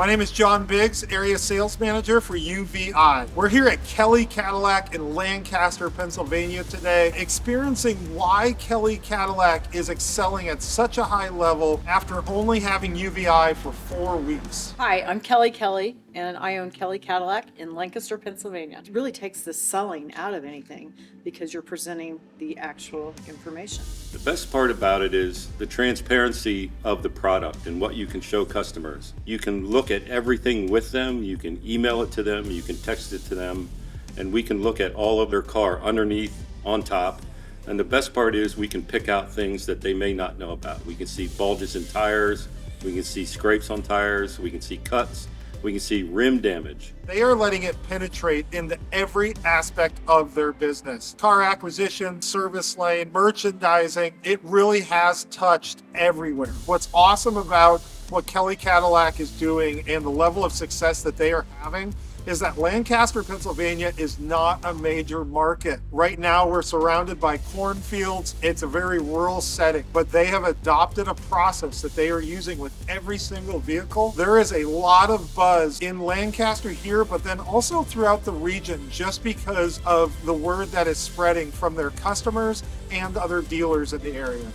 My name is John Biggs, Area Sales Manager for UVeye. We're here at Kelly Cadillac in Lancaster, Pennsylvania today, experiencing why Kelly Cadillac is excelling at such a high level after only having UVeye for 4 weeks. Hi, I'm Kelly, and I own Kelly Cadillac in Lancaster, Pennsylvania. It really takes the selling out of anything because you're presenting the actual information. The best part about it is the transparency of the product and what you can show customers. You can look at everything with them, you can email it to them, you can text it to them, and we can look at all of their car underneath, on top. And the best part is we can pick out things that they may not know about. We can see bulges in tires, we can see scrapes on tires, we can see cuts, we can see rim damage. They are letting it penetrate into every aspect of their business. Car acquisition, service lane, merchandising, it really has touched everywhere. What's awesome about what Kelly Cadillac is doing and the level of success that they are having is that Lancaster, Pennsylvania is not a major market. Right now we're surrounded by cornfields. It's a very rural setting, but they have adopted a process that they are using with every single vehicle. There is a lot of buzz in Lancaster here, but then also throughout the region just because of the word that is spreading from their customers and other dealers in the area.